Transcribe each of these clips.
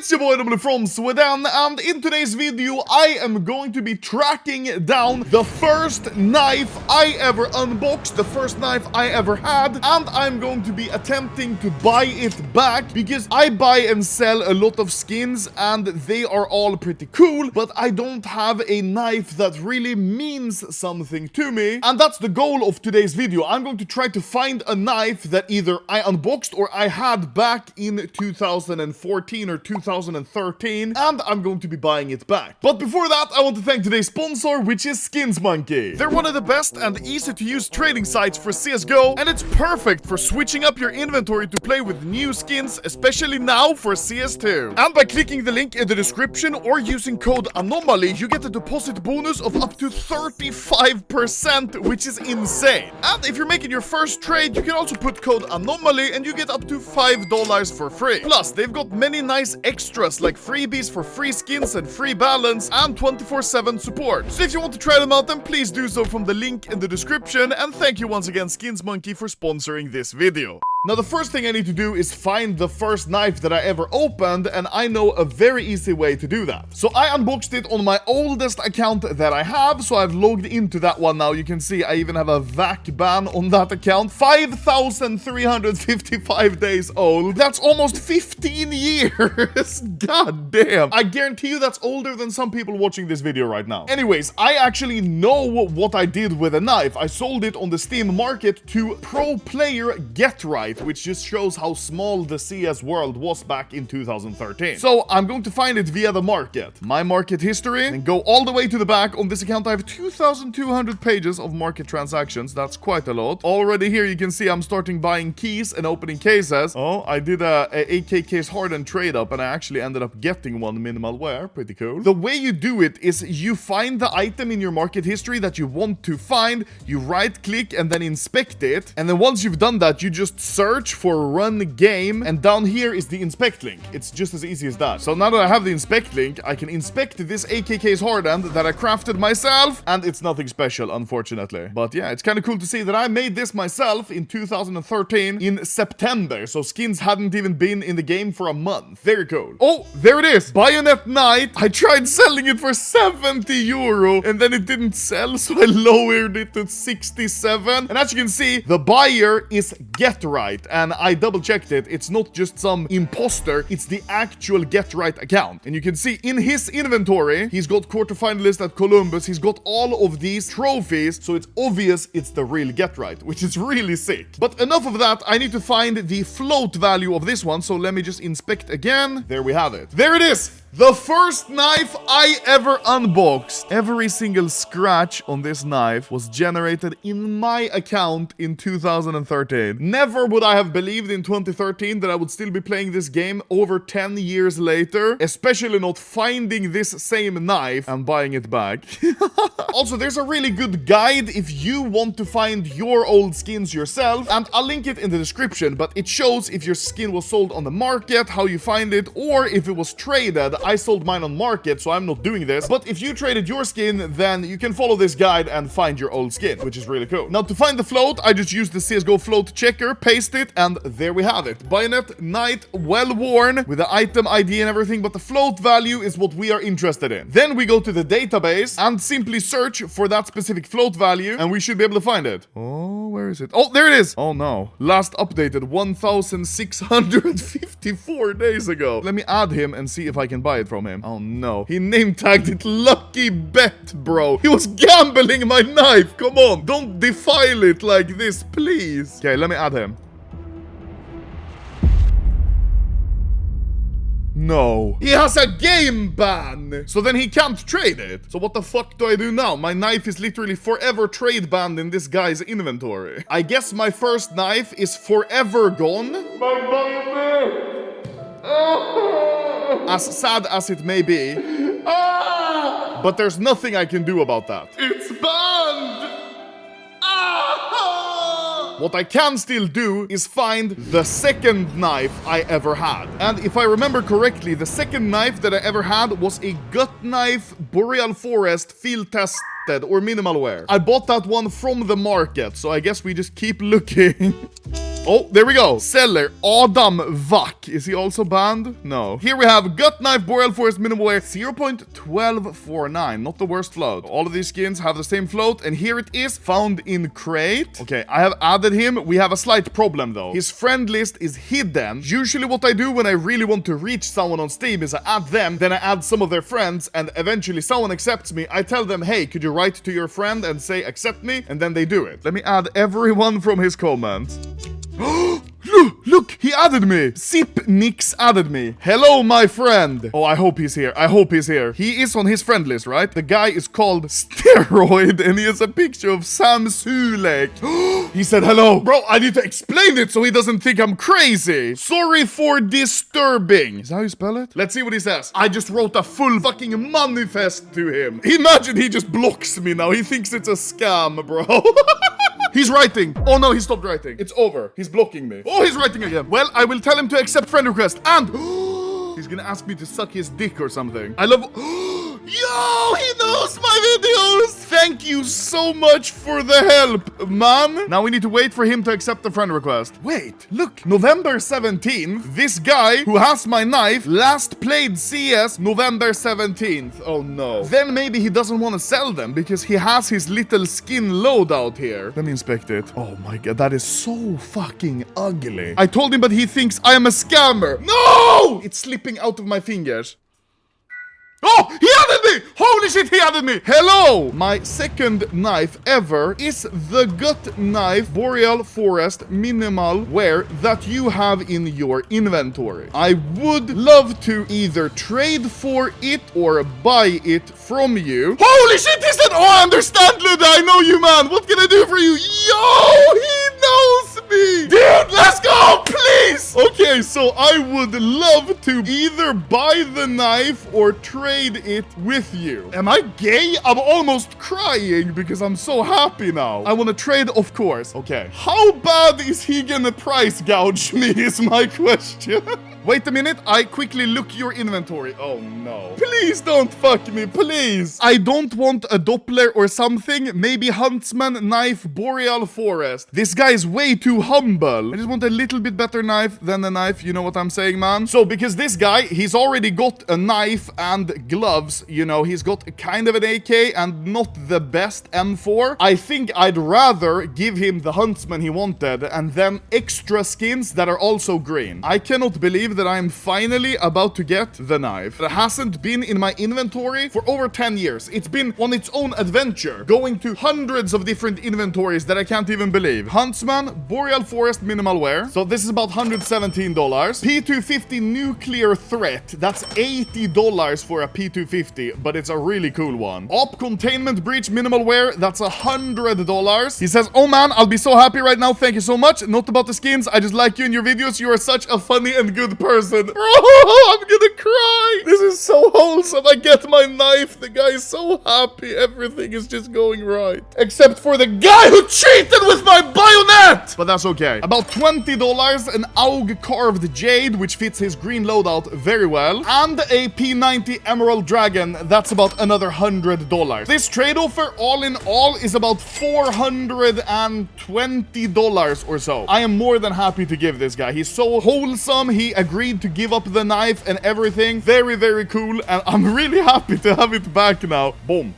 It's your boy Anomaly from Sweden, and in today's video I am going to be tracking down the first knife I ever unboxed, the first knife I ever had, and I'm going to be attempting to buy it back because I buy and sell a lot of skins and they are all pretty cool, but I don't have a knife that really means something to me, and that's the goal of today's video. I'm going to try to find a knife that either I unboxed or I had back in 2014 or 2013, and I'm going to be buying it back. But before that, I want to thank today's sponsor, which is SkinsMonkey. They're one of the best and easy to use trading sites for CSGO, and it's perfect for switching up your inventory to play with new skins, especially now for CS2. And by clicking the link in the description or using code Anomaly, you get a deposit bonus of up to 35%, which is insane. And if you're making your first trade, you can also put code Anomaly and you get up to $5 for free. Plus, they've got many nice extras like freebies for free skins and free balance and 24/7 support. So if you want to try them out, then please do so from the link in the description, and thank you once again SkinsMonkey for sponsoring this video. Now, the first thing I need to do is find the first knife that I ever opened, and I know a very easy way to do that. So I unboxed it on my oldest account that I have, so I've logged into that one now. You can see I even have a VAC ban on that account. 5,355 days old. That's almost 15 years. God damn. I guarantee you that's older than some people watching this video right now. Anyways, I actually know what I did with a knife. I sold it on the Steam market to pro player GetRight, which just shows how small the CS world was back in 2013. So I'm going to find it via the market. My market history, and go all the way to the back. On this account I have 2,200 pages of market transactions. That's quite a lot. Already here you can see I'm starting buying keys and opening cases. Oh, I did a AK case hardened trade up and I actually ended up getting one minimal wear. Pretty cool. The way you do it is you find the item in your market history that you want to find, you right click and then inspect it, and then once you've done that you just search for run game, and down here is the inspect link. It's just as easy as that. So now that I have the inspect link, I can inspect this AK case hardened that I crafted myself, and it's nothing special, unfortunately. But yeah, it's kind of cool to see that I made this myself in 2013 in September, so skins hadn't even been in the game for a month. Very cool. Oh, there it is. Bayonet Knight. I tried selling it for 70 euro, and then it didn't sell, so I lowered it to 67. And as you can see, the buyer is GetRight. And I double checked it. It's not just some imposter. It's the actual GetRight account. And you can see in his inventory, he's got quarterfinalist at Columbus. He's got all of these trophies. So it's obvious it's the real GetRight, which is really sick. But enough of that. I need to find the float value of this one. So let me just inspect again. There we have it. There it is. The first knife I ever unboxed. Every single scratch on this knife was generated in my account in 2013. Never would I have believed in 2013 that I would still be playing this game over 10 years later. Especially not finding this same knife and buying it back. Also, there's a really good guide if you want to find your old skins yourself. And I'll link it in the description. But it shows if your skin was sold on the market, how you find it, or if it was traded. I sold mine on market, so I'm not doing this. But if you traded your skin, then you can follow this guide and find your old skin, which is really cool. Now, to find the float, I just used the CSGO float checker, paste it, and there we have it. Bayonet Knight, well worn, with the item ID and everything, but the float value is what we are interested in. Then we go to the database and simply search for that specific float value, and we should be able to find it. Oh, where is it? Oh, there it is! Oh no. Last updated 1,654 days ago. Let me add him and see if I can buy it from him. Oh no. He name tagged it Lucky Bet, bro. He was gambling my knife. Come on. Don't defile it like this, please. Okay, let me add him. No. He has a game ban. So then he can't trade it. So what the fuck do I do now? My knife is literally forever trade banned in this guy's inventory. I guess my first knife is forever gone. My bayonet. As sad as it may be, but there's nothing I can do about that. It's banned! What I can still do is find the second knife I ever had. And if I remember correctly, the second knife that I ever had was a gut knife Boreal Forest field tested or minimal wear. I bought that one from the market, so I guess we just keep looking. Oh, there we go. Seller Adam Vack. Is he also banned? No. Here we have Gut Knife, Boreal Forest, Minimal Wear, 0.1249. Not the worst float. All of these skins have the same float, and here it is, found in crate. Okay, I have added him. We have a slight problem though. His friend list is hidden. Usually what I do when I really want to reach someone on Steam is I add them, then I add some of their friends, and eventually someone accepts me. I tell them, hey, could you write to your friend and say accept me? And then they do it. Let me add everyone from his comments. Look, he added me. Sip Nix added me. Hello, my friend. Oh, I hope he's here. I hope he's here. He is on his friend list, right? The guy is called Steroid, and he has a picture of Sam Sulek. He said hello. Bro, I need to explain it so he doesn't think I'm crazy. Sorry for disturbing. Is that how you spell it? Let's see what he says. I just wrote a full fucking manifest to him. Imagine he just blocks me now. He thinks it's a scam, bro. He's writing. Oh no, he stopped writing. It's over. He's blocking me. Oh, he's writing again. Well, I will tell him to accept friend request. And he's gonna ask me to suck his dick or something. I love... Yo, he knows my videos. Thank you so much for the help, man. Now we need to wait for him to accept the friend request. Wait, look. November 17th. This guy who has my knife last played CS November 17th. Oh no. Then maybe he doesn't want to sell them because he has his little skin loadout here. Let me inspect it. Oh my god, that is so fucking ugly. I told him, but he thinks I am a scammer. No! It's slipping out of my fingers. Oh, he added me! Holy shit, he added me! Hello! My second knife ever is the Gut Knife Boreal Forest Minimal Wear that you have in your inventory. I would love to either trade for it or buy it from you. Holy shit, he said, oh, I understand, Luda, I know you, man. What can I do for you? Yo, he knows me! Dude, let's go, please! Okay, so I would love to either buy the knife or trade it with you. Am I gay? I'm almost crying because I'm so happy now. I want to trade, of course. Okay. How bad is he gonna price gouge me is my question. Wait a minute, I quickly look your inventory. Oh no. Please don't fuck me, please. I don't want a Doppler or something. Maybe Huntsman Knife Boreal Forest. This guy is way too humble. I just want a little bit better knife than a knife. You know what I'm saying, man? So because this guy, he's already got a knife and gloves. You know, he's got kind of an AK and not the best M4. I think I'd rather give him the Huntsman he wanted and then extra skins that are also green. I cannot believe that I'm finally about to get the knife. It hasn't been in my inventory for over 10 years. It's been on its own adventure, going to hundreds of different inventories that I can't even believe. Huntsman, Boreal Forest Minimal Wear. So this is about $117. P250 Nuclear Threat. That's $80 for a P250, but it's a really cool one. Op Containment Breach Minimal Wear. That's $100. He says, oh man, I'll be so happy right now. Thank you so much. Not about the skins. I just like you and your videos. You are such a funny and good person. Bro, I'm gonna cry. This is so wholesome. I get my knife. The guy is so happy. Everything is just going right. Except for the guy who cheated with my bayonet. But that's okay. About $20, an AUG carved jade, which fits his green loadout very well. And a P90 Emerald Dragon. That's about another $100. This trade offer, all in all, is about $420 or so. I am more than happy to give this guy. He's so wholesome. He agreed to give up the knife and everything. Very, very cool. And I'm really happy to have it back now. Boom.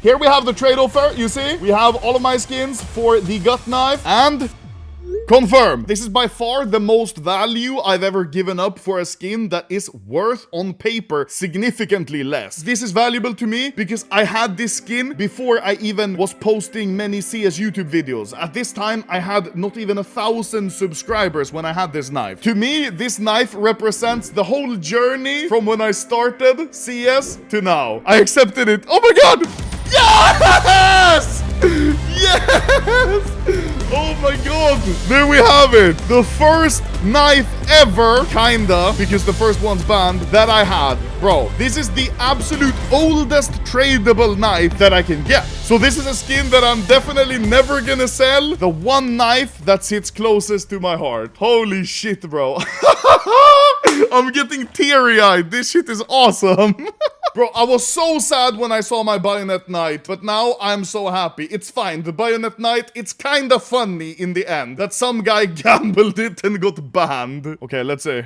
Here we have the trade offer. You see, we have all of my skins for the Gut Knife and... confirm. This is by far the most value I've ever given up for a skin that is worth on paper significantly less. This is valuable to me because I had this skin before I even was posting many CS YouTube videos. At this time, I had not even 1,000 subscribers when I had this knife. To me, this knife represents the whole journey from when I started CS to now. I accepted it. Oh my god! Yes! Yes! Oh my god! There we have it! The first knife ever, kinda, because the first one's banned, that I had. Bro, this is the absolute oldest tradable knife that I can get. So this is a skin that I'm definitely never gonna sell. The one knife that sits closest to my heart. Holy shit, bro. I'm getting teary-eyed. This shit is awesome. Bro, I was so sad when I saw my Bayonet Knight, but now I'm so happy. It's fine. The Bayonet Knight, it's kind of funny in the end that some guy gambled it and got banned. Okay, let's see.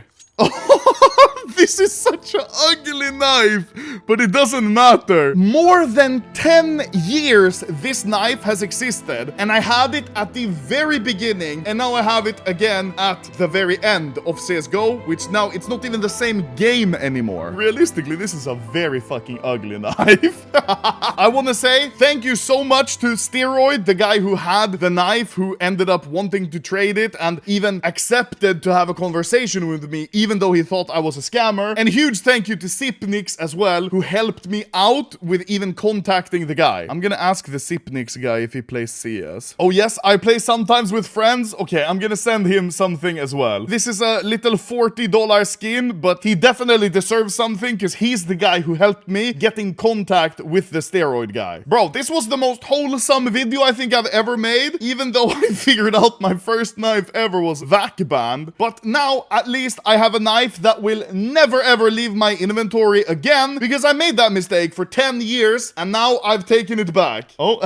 This is such an ugly knife, but it doesn't matter. More than 10 years this knife has existed, and I had it at the very beginning, and now I have it again at the very end of CSGO, which now it's not even the same game anymore. Realistically, this is a very fucking ugly knife. I want to say thank you so much to Steroid, the guy who had the knife, who ended up wanting to trade it and even accepted to have a conversation with me, even though he thought I was a scammer. And huge thank you to Sipnix as well, who helped me out with even contacting the guy. I'm gonna ask the Sipnix guy if he plays CS. Oh yes, I play sometimes with friends. Okay, I'm gonna send him something as well. This is a little $40 skin, but he definitely deserves something because he's the guy who helped me get in contact with the Steroid guy. Bro, this was the most wholesome video I think I've ever made, even though I figured out my first knife ever was vac banned. But now, at least, I have a knife that will never ever leave my inventory again, because I made that mistake for 10 years and now I've taken it back. Oh,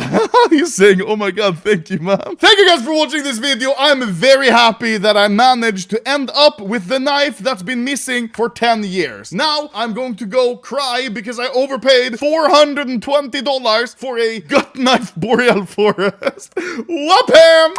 he's saying, oh my god, thank you, man. Thank you guys for watching this video. I'm very happy that I managed to end up with the knife that's been missing for 10 years. Now I'm going to go cry because I overpaid $420 for a gut knife Boreal Forest. Whoop him!